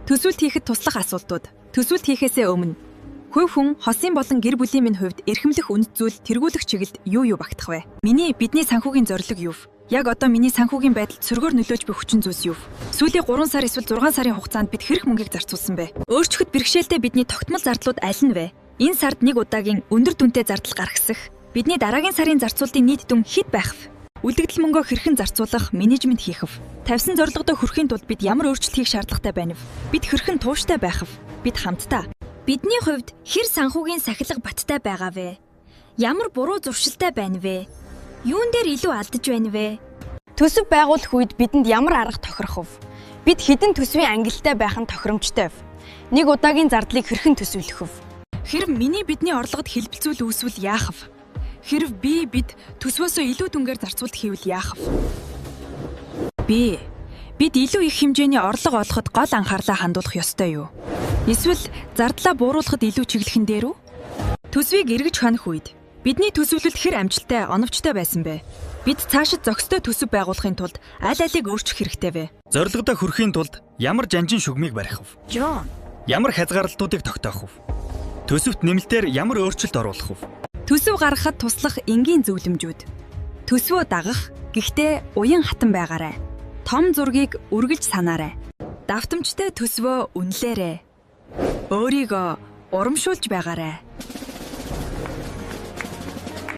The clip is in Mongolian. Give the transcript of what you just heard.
Төсвөлт хийхэд туслах асуудлууд. Төсвөлт хийхээсээ өмнө хувь хүн хосын болон гэр бүлийн минь хувьд эрхэмлэх үнд зүйл тэргүүлэх чиглэлд юу багтах вэ? Бидний санхүүгийн зорилго юу? Яг одоо миний санхүүгийн байдалд сөргөөр нөлөөж буй хүчин зүйлс юу? Сүүлийн 3 сар эсвэл 6 сарын хугацаанд бид хэрэг мөнгийг зарцуулсан бэ? Өөрчлөхөд бэрхшээлтэй бидний тогтмол зардлууд аль нь вэ? Энэ сард нэг удаагийн өндөр дүнтэй зардал гаргасах. Бидний дараагийн сарын зарцуулалтын нийт дүн хэд байх вэ? Үлдэгдэл мөнгөө хэрхэн зарцуулах, менежмент хийх вэ? Тавьсан зорилгодоо хүрэхийн тулд бид ямар өөрчлөлт хийх шаардлагатай байна вэ? Бид хэрхэн тууштай байх вэ? Бид хамтдаа. Бидний хувьд хэр санхүүгийн сахилга баттай байгаа вэ? Ямар буруу зуршилтай байна вэ? Юун дээр илүү алдаж байна вэ? Төсөв байгуулах үед бидэнд ямар арга тохирох вэ? Бид хэдэн төсвийн ангилалтай байх нь тохиромжтой вэ? Нэг удаагийн зардлыг хэрхэн төсвөлөх вэ? Хэрэв бидний орлогод хэлбэлзүүл үүсвэл яах вэ? Хэрэв бид төсвөөсөө илүү дүнгээр зарцуулт хийвэл яах вэ? Бид илүү их хэмжээний орлого олоход гол анхаарлаа хандуулах ёстой юу? Эсвэл зардлаа бууруулахад илүү чиглэх нь дээр үү? Төсвийг эргэж хонох үед бидний төсвөлөлт хэр амжилттай, оновчтой байсан бэ? Бид цаашид зохистой төсөв байгуулахын тулд аль алийг өөрчлөх хэрэгтэй вэ? Зорилгодоо хүрэхийн тулд ямар жанжин шугмыг барих вэ? Жон. Ямар хязгаарлалтуудыг тогтоох вэ? Төсөвт нэмэлтээр ямар өөрчлөлт оруулах вэ? Төсөв гаргахад туслах энгийн зөвлөмжүүд. Төсвөө дагах, гэхдээ уян хатан байгаарай. Том зургийг үргэлж санаарай. Давтамжтай төсвөө үнэлээрэй. Өөрийгөө урамшуулж байгаарай.